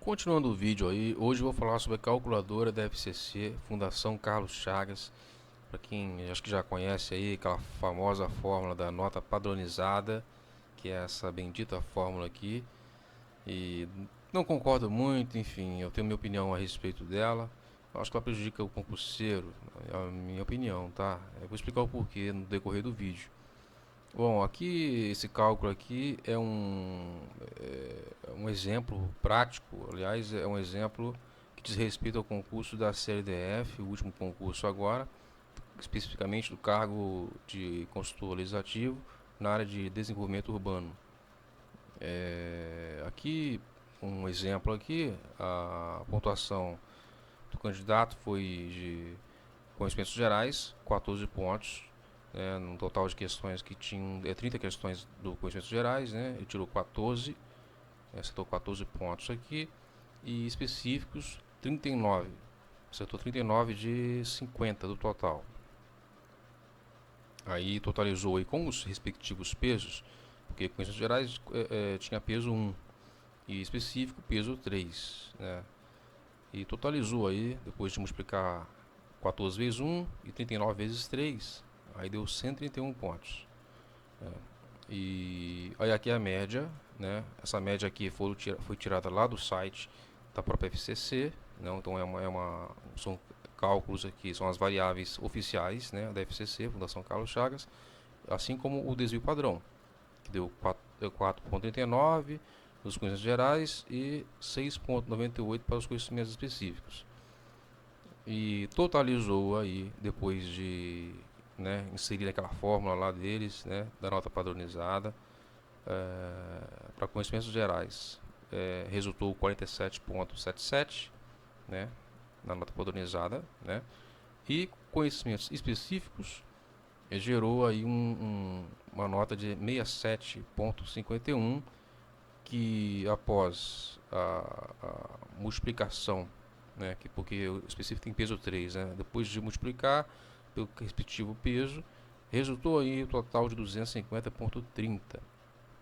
Continuando o vídeo aí, hoje eu vou falar sobre a calculadora da FCC, Fundação Carlos Chagas. Para quem acho que já conhece aí aquela famosa fórmula da nota padronizada, que é essa bendita fórmula aqui. E não concordo muito, enfim, eu tenho minha opinião a respeito dela. Eu acho que ela prejudica o concurseiro, é a minha opinião, tá? Eu vou explicar o porquê no decorrer do vídeo. Bom, aqui esse cálculo aqui é um exemplo prático, aliás, é um exemplo que diz respeito ao concurso da CLDF, o último concurso agora, especificamente do cargo de consultor legislativo na área de desenvolvimento urbano. Aqui, um exemplo aqui, a pontuação do candidato foi de conhecimentos gerais, 14 pontos, né, num total de questões que tinham 30 questões do conhecimentos gerais, né, ele tirou 14, acertou 14 pontos aqui, e específicos 39, acertou 39 de 50 do total. Aí totalizou aí com os respectivos pesos, porque conhecimentos gerais tinha peso 1 e específico peso 3, né, e totalizou aí, depois de multiplicar 14 vezes 1 e 39 vezes 3, aí deu 131 pontos. E aí aqui é a média, né? Essa média aqui foi tirada lá do site da própria FCC, né? Então são cálculos aqui, são as variáveis oficiais, né, da FCC, Fundação Carlos Chagas, assim como o desvio padrão, que deu 4,39 nos conhecimentos gerais e 6,98 para os conhecimentos específicos. E totalizou aí, depois de, né, inserir aquela fórmula lá deles, né, da nota padronizada, para conhecimentos gerais, resultou 47,77, né, na nota padronizada, né, e conhecimentos específicos gerou aí uma nota de 67,51, que após a multiplicação, né, porque o específico tem peso 3, né, depois de multiplicar pelo respectivo peso, resultou aí o total de 250,30,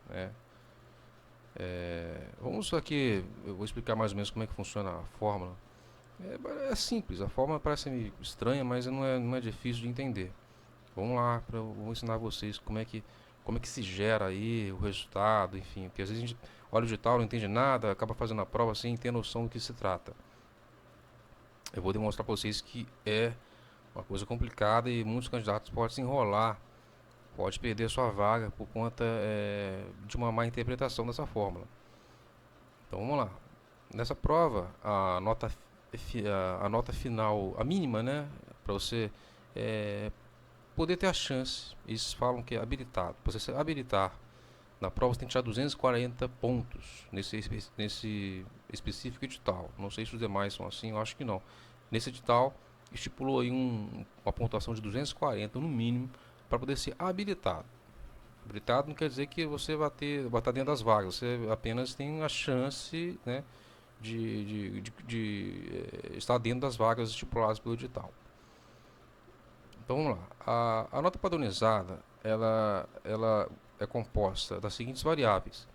né. Vamos aqui, eu vou explicar mais ou menos como é que funciona a fórmula. É simples, a fórmula parece meio estranha, mas não é difícil de entender. Vamos lá, vou ensinar vocês como é que se gera aí o resultado, enfim, porque às vezes a gente olha o edital, não entende nada, acaba fazendo a prova sem ter noção do que se trata. Eu vou demonstrar para vocês que é uma coisa complicada e muitos candidatos podem se enrolar, pode perder sua vaga por conta de uma má interpretação dessa fórmula. Então vamos lá. Nessa prova, a nota final, a mínima, né, para você poder ter a chance, eles falam que é habilitado. Para você habilitar na prova, você tem que tirar 240 pontos nesse específico edital. Não sei se os demais são assim, eu acho que não. Nesse edital, estipulou aí uma pontuação de 240 no mínimo para poder ser habilitado. Habilitado não quer dizer que você vai estar dentro das vagas, você apenas tem a chance, né, de estar dentro das vagas estipuladas pelo edital. Então vamos lá. A nota padronizada, ela é composta das seguintes variáveis.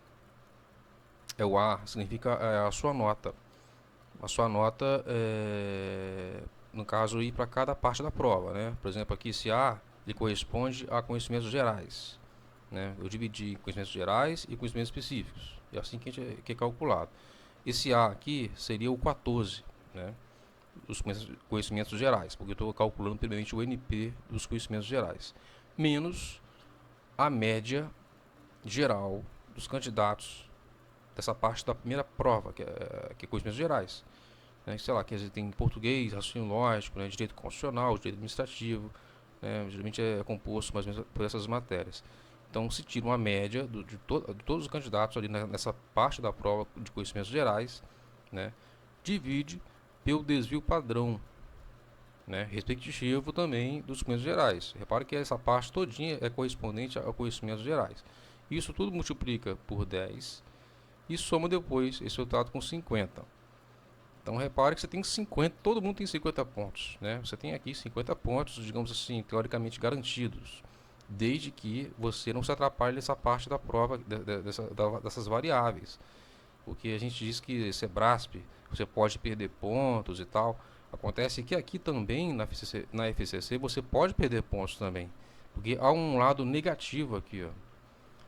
O A significa a sua nota. A sua nota, no caso, ir para cada parte da prova, né? Por exemplo, aqui esse A, ele corresponde a conhecimentos gerais, né? Eu dividi conhecimentos gerais e conhecimentos específicos. É assim que é calculado. Esse A aqui seria o 14, né, dos conhecimentos gerais, porque eu estou calculando primeiramente o NP dos conhecimentos gerais, menos a média geral dos candidatos dessa parte da primeira prova, que é conhecimentos gerais. Né? Sei lá, que tem português, raciocínio lógico, né, direito constitucional, direito administrativo, né, geralmente é composto mais ou menos por essas matérias. Então se tira uma média de todos os candidatos ali nessa parte da prova de conhecimentos gerais, né, divide pelo desvio padrão, né, respectivo também dos conhecimentos gerais. Repare que essa parte todinha é correspondente a conhecimentos gerais. Isso tudo multiplica por 10 e soma depois esse resultado com 50. Então repare que você tem 50, todo mundo tem 50 pontos, né? Você tem aqui 50 pontos, digamos assim, teoricamente garantidos, desde que você não se atrapalhe nessa parte da prova dessas variáveis. porque a gente diz que Sebrasp, você pode perder pontos e tal. Acontece que aqui também na FCC você pode perder pontos também, porque há um lado negativo aqui, ó.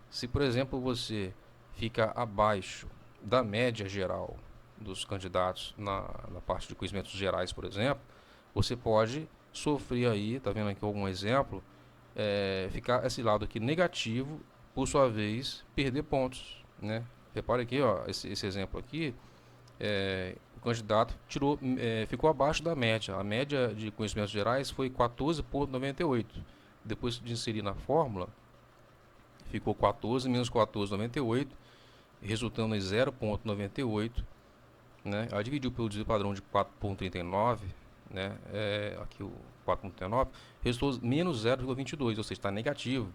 Se, por exemplo, você fica abaixo da média geral dos candidatos na parte de conhecimentos gerais, por exemplo, você pode sofrer aí, tá vendo aqui algum exemplo, ficar esse lado aqui negativo, por sua vez, perder pontos, né? Repare aqui, ó, esse exemplo aqui, o candidato ficou abaixo da média. A média de conhecimentos gerais foi 14,98. Depois de inserir na fórmula, ficou 14 menos 14,98, resultando em 0,98, né? Aí dividiu pelo desvio padrão de 4,39, né? Aqui o 4,39, resultou menos 0,22, ou seja, está negativo.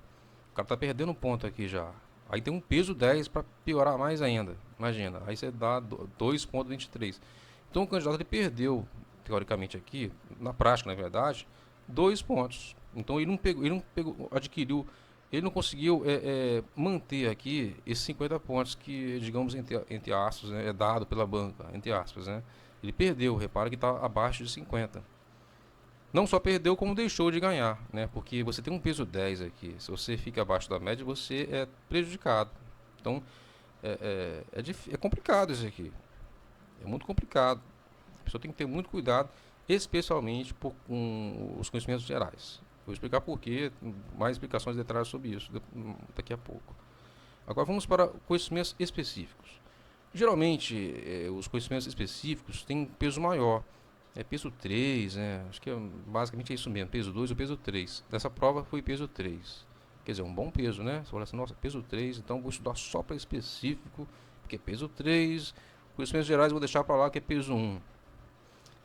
O cara está perdendo um ponto aqui já. Aí tem um peso 10 para piorar mais ainda. Imagina, aí você dá 2,23. Então o candidato ele perdeu, teoricamente aqui, na prática, na verdade, 2 pontos. Então adquiriu, ele não conseguiu manter aqui esses 50 pontos que, digamos, entre aspas, né, é dado pela banca, entre aspas, né? Ele perdeu, repara que está abaixo de 50. Não só perdeu, como deixou de ganhar, né? Porque você tem um peso 10 aqui. Se você fica abaixo da média, você é prejudicado. Então, é complicado isso aqui. É muito complicado. A pessoa tem que ter muito cuidado, especialmente com os conhecimentos gerais. Vou explicar por quê, mais explicações detalhadas sobre isso daqui a pouco. Agora vamos para conhecimentos específicos. Geralmente, os conhecimentos específicos têm peso maior. É peso 3, né? Acho que basicamente é isso mesmo, peso 2 ou peso 3. Dessa prova foi peso 3. Quer dizer, um bom peso, né? Você fala assim, nossa, peso 3, então vou estudar só para específico, porque é peso 3. Conhecimentos gerais eu vou deixar para lá que é peso 1.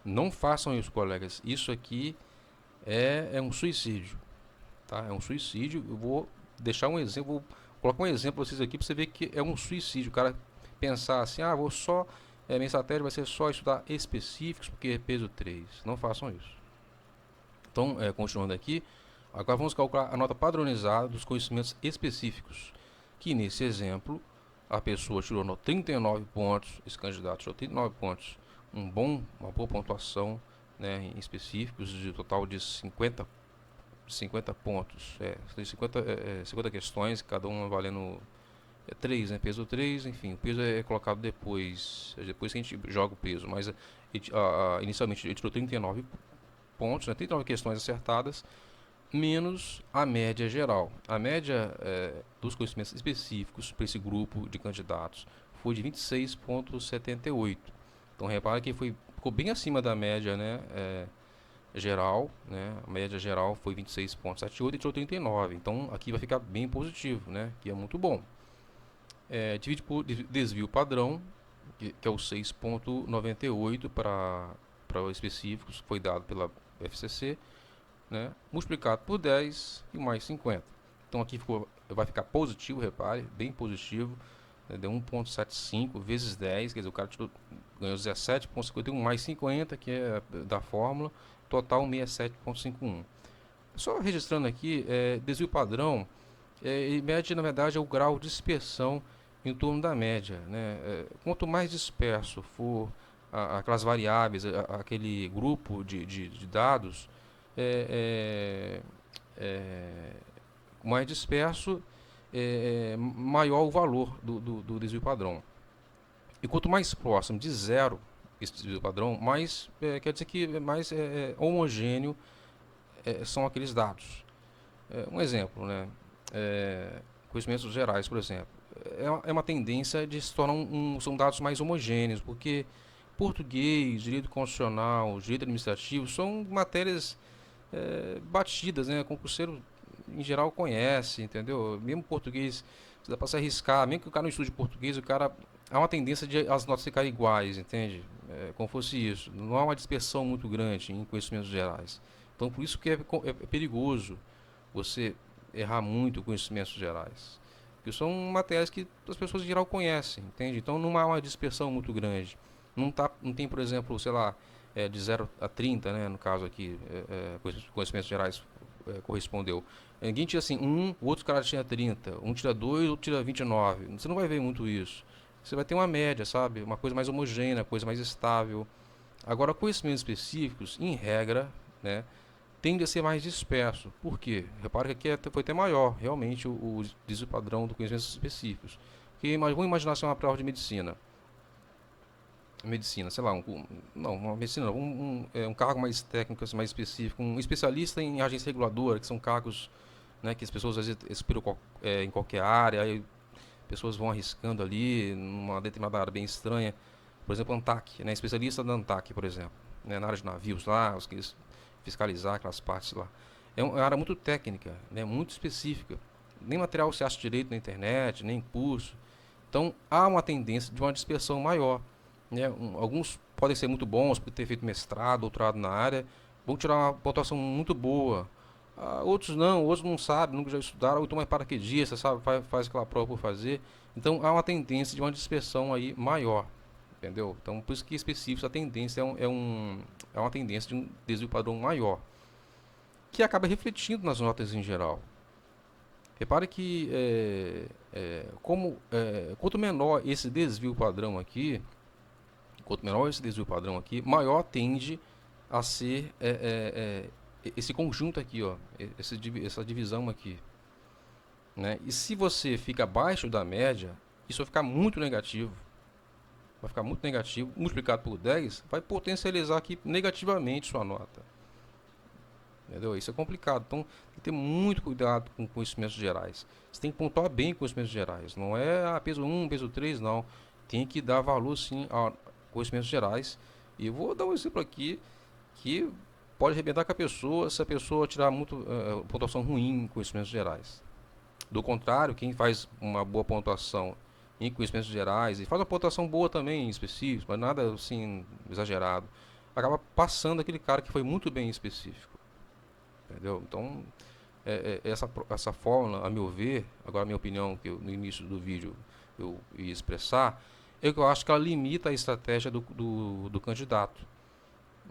Não façam isso, colegas. Isso aqui é um suicídio, tá? É um suicídio. Eu vou deixar um exemplo, vou colocar um exemplo para vocês aqui para você ver que é um suicídio. O cara pensar assim, vou só minha estratégia vai ser só estudar específicos, porque é peso 3. Não façam isso. Então, continuando aqui, agora vamos calcular a nota padronizada dos conhecimentos específicos, que nesse exemplo, a pessoa tirou 39 pontos, esse candidato tirou 39 pontos, uma boa pontuação, né, em específicos, de total de 50 pontos, 50 questões, cada uma valendo 3, né? Peso 3, enfim, o peso é colocado depois que a gente joga o peso, mas inicialmente ele tirou 39 pontos, né? 39 questões acertadas, menos a média geral. A média dos conhecimentos específicos para esse grupo de candidatos foi de 26,78. Então repara que ficou bem acima da média, né? Geral, né? A média geral foi 26,78 e tirou 39. Então aqui vai ficar bem positivo, né? Que é muito bom. Divide por desvio padrão, que é o 6,98 para os específicos, que foi dado pela FCC, né, multiplicado por 10 e mais 50. Então aqui vai ficar positivo, repare, bem positivo, né, deu 1,75 vezes 10, quer dizer, o cara ganhou 17,51 mais 50, que é da fórmula, total 67,51. Só registrando aqui, desvio padrão, ele mede, na verdade, o grau de dispersão em torno da média, né? Quanto mais disperso for aquelas variáveis, aquele grupo de dados, é, é, é, mais disperso, maior o valor do desvio padrão. E quanto mais próximo de zero esse desvio padrão, mais quer dizer que mais homogêneo são aqueles dados. Um exemplo, né? Conhecimentos gerais, por exemplo, é uma tendência de se tornar são dados mais homogêneos, porque português, direito constitucional, direito administrativo são matérias batidas, né? O concurseiro em geral conhece, entendeu? Mesmo português, dá para se arriscar, mesmo que o cara não estude português, o cara há uma tendência de as notas ficarem iguais, entende? Como fosse isso. Não há uma dispersão muito grande em conhecimentos gerais. Então, por isso que é perigoso você errar muito conhecimentos gerais. Porque são matérias que as pessoas em geral conhecem, entende? Então não há uma dispersão muito grande. Não tem, por exemplo, sei lá, de 0 a 30, né, no caso aqui, conhecimentos gerais correspondeu. Ninguém tira assim, o outro cara tinha 30, um tira 2, outro tira 29. Você não vai ver muito isso. você vai ter uma média, sabe? Uma coisa mais homogênea, coisa mais estável. Agora, conhecimentos específicos, em regra, né, tende a ser mais disperso. Por quê? Repara que aqui foi até maior, realmente, o desvio padrão do conhecimentos específicos. Porque vamos imaginar se é uma prova de medicina. Medicina, sei lá, não, uma medicina não, um cargo mais técnico, assim, mais específico, um especialista em agência reguladora, que são cargos, né, que as pessoas às vezes aspiram em qualquer área, aí pessoas vão arriscando ali, numa determinada área bem estranha. Por exemplo, ANTAC, né, especialista da ANTAC, por exemplo, né, na área de navios lá, os que eles fiscalizar aquelas partes lá. É uma área muito técnica, né, muito específica. Nem material você acha direito na internet, nem curso. Então, há uma tendência de uma dispersão maior. Né? Alguns podem ser muito bons por ter feito mestrado, doutorado na área, vão tirar uma pontuação muito boa. Outros não sabem, nunca já estudaram, ou então é paraquedista, sabe, faz aquela prova por fazer. Então, há uma tendência de uma dispersão aí maior, entendeu? Então, por isso que específicos, a tendência é uma tendência de um desvio padrão maior, que acaba refletindo nas notas em geral. Repare que quanto menor esse desvio padrão aqui, maior tende a ser esse conjunto aqui, ó, essa divisão aqui, né? E se você fica abaixo da média, isso vai ficar muito negativo. Vai ficar muito negativo, multiplicado por 10, vai potencializar aqui negativamente sua nota. Entendeu? Isso é complicado. Então, tem que ter muito cuidado com conhecimentos gerais. Você tem que pontuar bem conhecimentos gerais. Não é peso 1, peso 3, não. Tem que dar valor, sim, a conhecimentos gerais. E eu vou dar um exemplo aqui que pode arrebentar com a pessoa se a pessoa tirar muito pontuação ruim em conhecimentos gerais. Do contrário, quem faz uma boa pontuação em conhecimentos gerais e faz uma pontuação boa também em específicos, mas nada assim exagerado, acaba passando aquele cara que foi muito bem em específico. Entendeu? Então, essa fórmula, a meu ver, agora a minha opinião, que no início do vídeo eu ia expressar, é que eu acho que ela limita a estratégia do candidato.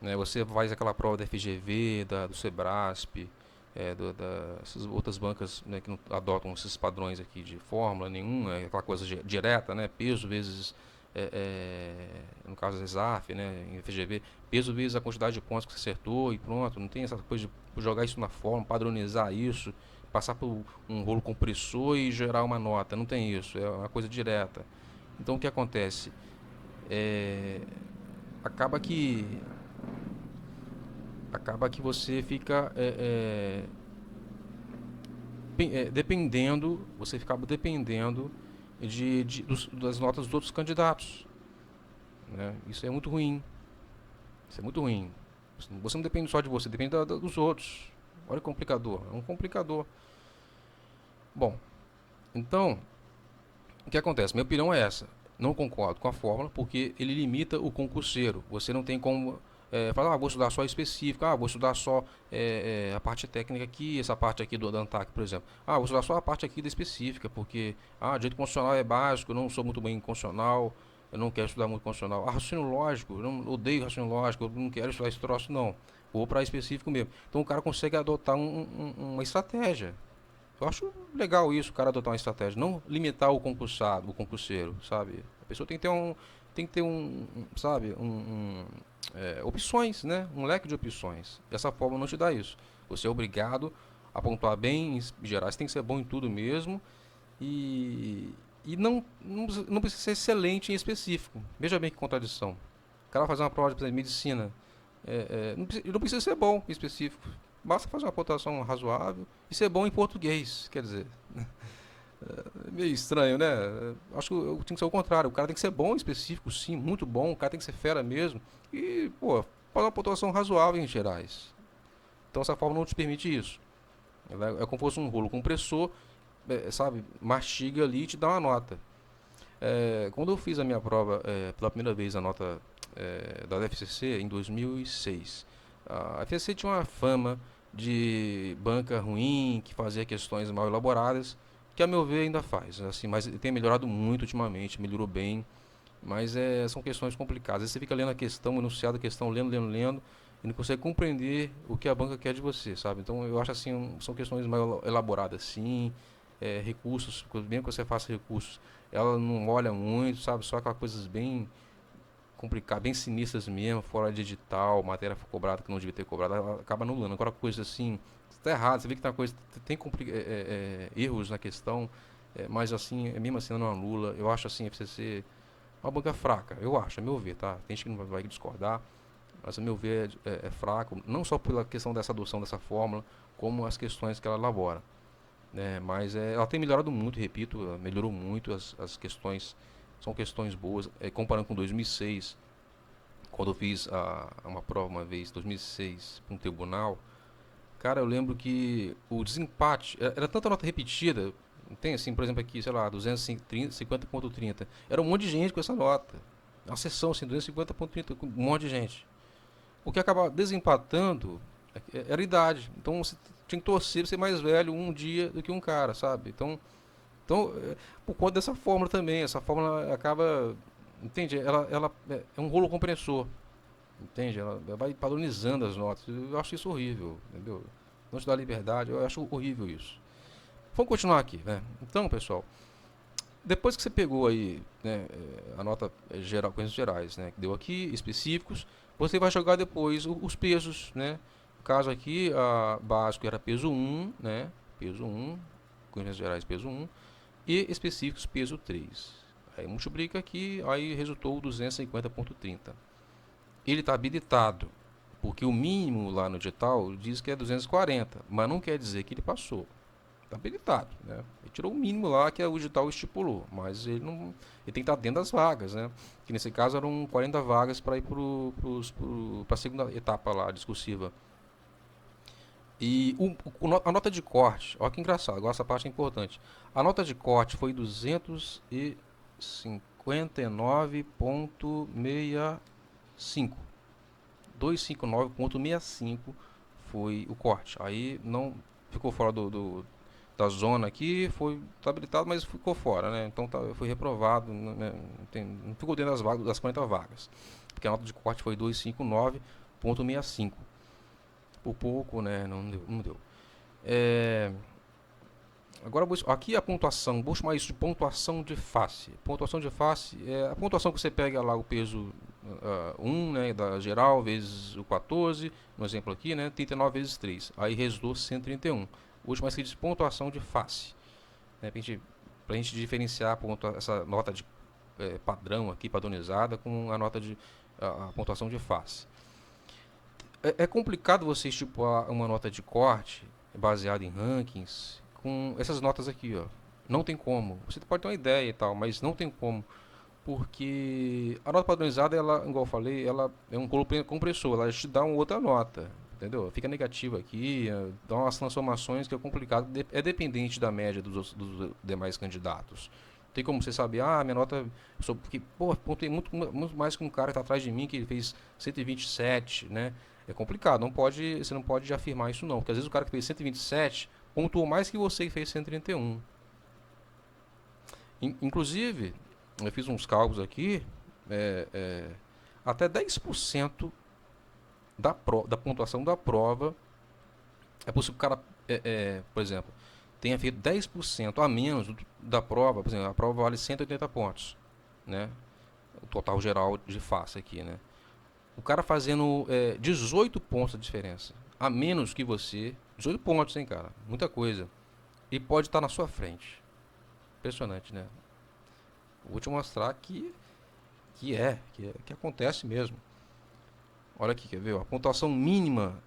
Né? Você faz aquela prova da FGV, do Sebrasp, dessas outras bancas, né, que não adotam esses padrões aqui de fórmula nenhuma, aquela coisa direta, né, peso vezes, no caso da ESAF, né, em FGV, peso vezes a quantidade de pontos que você acertou e pronto, não tem essa coisa de jogar isso na fórmula, padronizar isso, passar por um rolo compressor e gerar uma nota, não tem isso, é uma coisa direta. Então o que acontece? É, acaba que você fica dependendo, você ficava dependendo das notas dos outros candidatos, né? Isso é muito ruim. Isso é muito ruim. Você não depende só de você, depende dos outros. Olha o complicador, é um complicador. Bom, então, o que acontece? Minha opinião é essa. Não concordo com a fórmula porque ele limita o concurseiro. Você não tem como falar, vou estudar só específico, vou estudar só a parte técnica aqui, essa parte aqui do ANTAC, por exemplo. Vou estudar só a parte aqui da específica, porque direito constitucional é básico, eu não sou muito bem em constitucional, eu não quero estudar muito constitucional. Raciocínio lógico, eu não odeio raciocínio lógico, eu não quero estudar esse troço, não. Vou para específico mesmo. Então o cara consegue adotar uma estratégia. Eu acho legal isso, o cara adotar uma estratégia, não limitar o concursado, o concurseiro, sabe? A pessoa tem que ter sabe, opções, né? Um leque de opções. Dessa forma não te dá isso. Você é obrigado a pontuar bem em geral, você tem que ser bom em tudo mesmo e não precisa ser excelente em específico. Veja bem que contradição. O cara vai fazer uma prova de medicina, não precisa ser bom em específico. Basta fazer uma pontuação razoável e ser bom em português, quer dizer, é meio estranho, né? Acho que tinha que ser o contrário. O cara tem que ser bom em específico, sim, muito bom. O cara tem que ser fera mesmo. E, pô, fazer uma pontuação razoável em gerais. Então essa forma não te permite isso. É como se fosse um rolo compressor, sabe? Mastiga ali e te dá uma nota. Quando eu fiz a minha prova pela primeira vez, a nota da UFCC, em 2006, a UFCC tinha uma fama de banca ruim, que fazia questões mal elaboradas, que a meu ver ainda faz, assim, mas tem melhorado muito ultimamente, melhorou bem, mas são questões complicadas. Às vezes você fica lendo a questão, enunciado a questão, lendo, e não consegue compreender o que a banca quer de você, sabe? Então eu acho assim, são questões mal elaboradas, sim, recursos, mesmo que você faça recursos, ela não olha muito, sabe? Só aquelas coisas bem complicadas, bem sinistras mesmo, fora de edital, matéria foi cobrada que não devia ter cobrado, ela acaba anulando. Agora, coisa assim, está errado, você vê que tem uma coisa, tem erros na questão, mas assim, mesmo assim ela não anula. Eu acho assim, a FCC uma banca fraca, eu acho, a meu ver, tá? Tem gente que não vai discordar, mas a meu ver é fraco, não só pela questão dessa adoção dessa fórmula, como as questões que ela elabora. Né? Mas ela tem melhorado muito, repito, melhorou muito as questões, são questões boas. Comparando com 2006, quando eu fiz uma prova uma vez, 2006, para um tribunal, cara, eu lembro que o desempate, era tanta nota repetida, tem assim, por exemplo aqui, sei lá, 250.30, era um monte de gente com essa nota. Uma sessão assim, 250.30, com um monte de gente. O que acaba desempatando era a idade. Então você tinha que torcer pra ser mais velho um dia do que um cara, sabe? Então, por conta dessa fórmula também, essa fórmula acaba, entende? Ela é um rolo compressor, entende? Ela vai padronizando as notas. Eu acho isso horrível, entendeu? Não te dá liberdade, eu acho horrível isso. Vamos continuar aqui, né? Então, pessoal, depois que você pegou aí, né, a nota geral, conhecimentos gerais, né, que deu aqui, específicos, você vai jogar depois os pesos, né? No caso aqui, básico era peso 1, né? Peso 1, conhecimentos gerais peso 1, e específicos peso 3. Aí multiplica aqui, aí resultou 250.30. Ele está habilitado, porque o mínimo lá no edital diz que é 240, mas não quer dizer que ele passou. Está habilitado, né? Ele tirou o mínimo lá que o edital estipulou, mas ele não, ele tem que estar dentro das vagas, né? Que nesse caso eram 40 vagas para ir para a segunda etapa lá, discursiva. E a nota de corte, olha que engraçado, agora essa parte é importante. A nota de corte foi 259,65. 259,65 foi o corte. Aí não ficou fora da zona aqui, foi tá habilitado, mas ficou fora, né? Então foi reprovado, né? Não ficou dentro das 40 vagas, porque a nota de corte foi 259,65. Por pouco, né? Não deu. Não deu. É, agora, aqui a pontuação, vou chamar isso de pontuação de face. Pontuação de face é a pontuação que você pega lá o peso 1, né, da geral, vezes o 14, no exemplo aqui, né, 39 vezes 3. Aí resultou 131. Vou chamar isso de pontuação de face. Né, pra gente diferenciar essa nota de padrão aqui, padronizada, com a nota a pontuação de face. É complicado você estipular uma nota de corte baseada em rankings com essas notas aqui, ó. Não tem como. Você pode ter uma ideia e tal, mas não tem como. Porque a nota padronizada, ela, igual eu falei, ela é um rolo compressor, ela te dá uma outra nota, entendeu? Fica negativa aqui, dá umas transformações que é complicado, é dependente da média dos demais candidatos. Tem como você saber, minha nota, porque, pô, pontuei muito mais que um cara que está atrás de mim, que ele fez 127, né? É complicado, você não pode afirmar isso não, porque às vezes o cara que fez 127 pontuou mais que você que fez 131. Inclusive, eu fiz uns cálculos aqui, é, é, até 10% da pontuação da prova, é possível que o cara, por exemplo, tenha feito 10% a menos da prova. Por exemplo, a prova vale 180 pontos, né? O total geral de face aqui, né? O cara fazendo 18 pontos de diferença, a menos que você, 18 pontos, hein, cara? Muita coisa. E pode estar na sua frente. Impressionante, né? Vou te mostrar que acontece mesmo. Olha aqui, quer ver? Ó, a pontuação mínima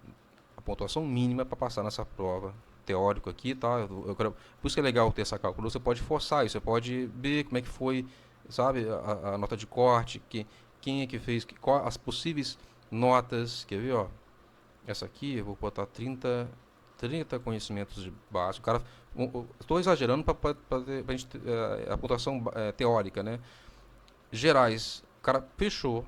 para passar nessa prova teórico aqui, tá? Por isso que é legal ter essa cálculo. Você pode forçar isso, você pode ver como é que foi, sabe, a nota de corte, quem é que fez, qual as possíveis notas, quer ver, ó? Essa aqui, eu vou botar 30 conhecimentos de base. O cara, estou exagerando para a gente a pontuação teórica, né? Gerais, o cara fechou.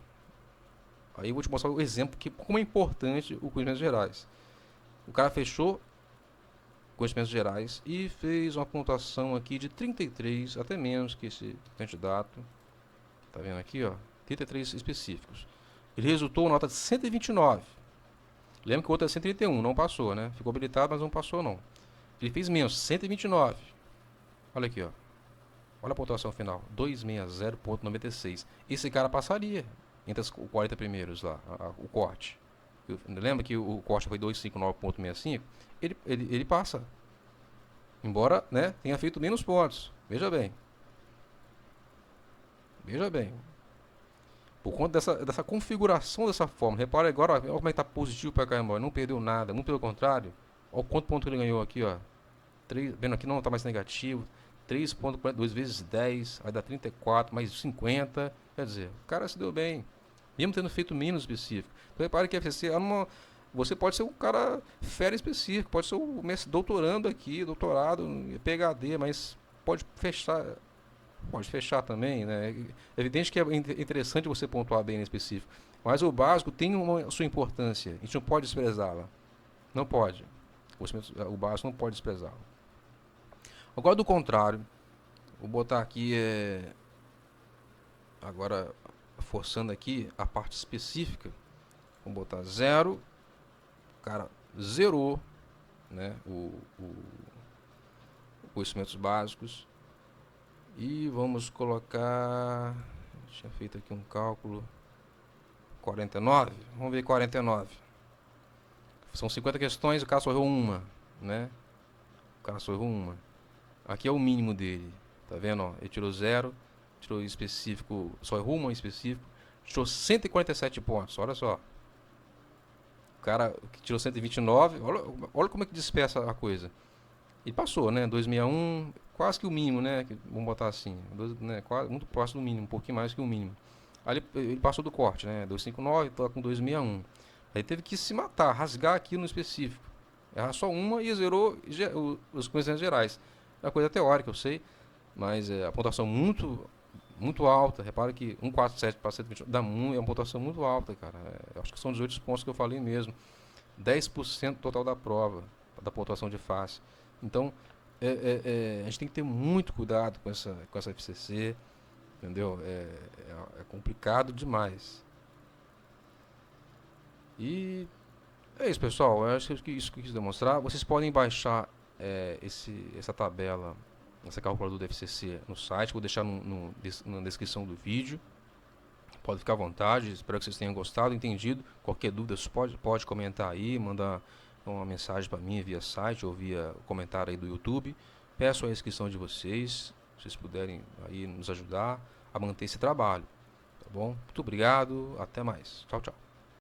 Aí eu vou te mostrar o exemplo que como é importante o conhecimentos gerais. O cara fechou conhecimentos gerais e fez uma pontuação aqui de 33, até menos que esse candidato. Tá vendo aqui, ó? 33 específicos. Ele resultou nota de 129. Lembra que o outro é 131, não passou, né? Ficou habilitado, mas não passou não. Ele fez menos, 129. Olha aqui, ó. Olha a pontuação final, 260.96. Esse cara passaria entre os 40 primeiros lá, o corte. Lembra que o corte foi 259.65? Ele passa. Embora, né, tenha feito menos pontos. Veja bem. Veja bem. Por conta dessa configuração dessa forma. Repara agora, ó, olha como é que tá positivo para caramba. Não perdeu nada. Muito pelo contrário. Olha quanto ponto ele ganhou aqui, ó. 3, vendo aqui não está mais negativo. 3,42 vezes 10 vai dar 34, mais 50. Quer dizer, o cara se deu bem. Mesmo tendo feito menos específico. Então repare que a FCC é uma. Você pode ser um cara fera específico, pode ser um doutorando aqui, doutorado, PhD, mas pode fechar. Pode fechar também, né? É evidente que é interessante você pontuar bem no específico. Mas o básico tem uma sua importância. A gente não pode desprezá-la. Não pode. O básico não pode desprezá-lo. Agora do contrário, vou botar aqui agora forçando aqui a parte específica. Vamos botar 0, o cara zerou, né, conhecimentos básicos e vamos colocar, tinha feito aqui um cálculo, 49, vamos ver 49. São 50 questões, o cara só errou uma, né? O cara só errou uma. Aqui é o mínimo dele, tá vendo? Ó, ele tirou 0, tirou específico, só errou uma em específico, tirou 147 pontos, olha só. O cara que tirou 129, olha como é que dispersa a coisa. E passou, né? 261, quase que o mínimo, né? Vamos botar assim, né? Quase, muito próximo do mínimo, um pouquinho mais que o mínimo. Aí ele passou do corte, né? 259, tô com 261. Aí teve que se matar, rasgar aqui no específico. Errar só uma e zerou os conhecimentos gerais. É uma coisa teórica, eu sei, mas a pontuação muito alta. Repara que 147 para 120 dá muito, é uma pontuação muito alta, cara. Acho que são 18 pontos que eu falei mesmo. 10% total da prova, da pontuação de face. Então, a gente tem que ter muito cuidado com essa FCC, entendeu? É complicado demais. E é isso, pessoal. Eu acho que isso que eu quis demonstrar. Vocês podem baixar essa tabela, essa calculadora do FCC no site. Vou deixar na descrição do vídeo. Pode ficar à vontade. Espero que vocês tenham gostado, entendido. Qualquer dúvida, pode comentar aí, mandar uma mensagem para mim via site ou via comentário aí do YouTube. Peço a inscrição de vocês, se vocês puderem aí nos ajudar a manter esse trabalho. Tá bom? Muito obrigado. Até mais. Tchau, tchau.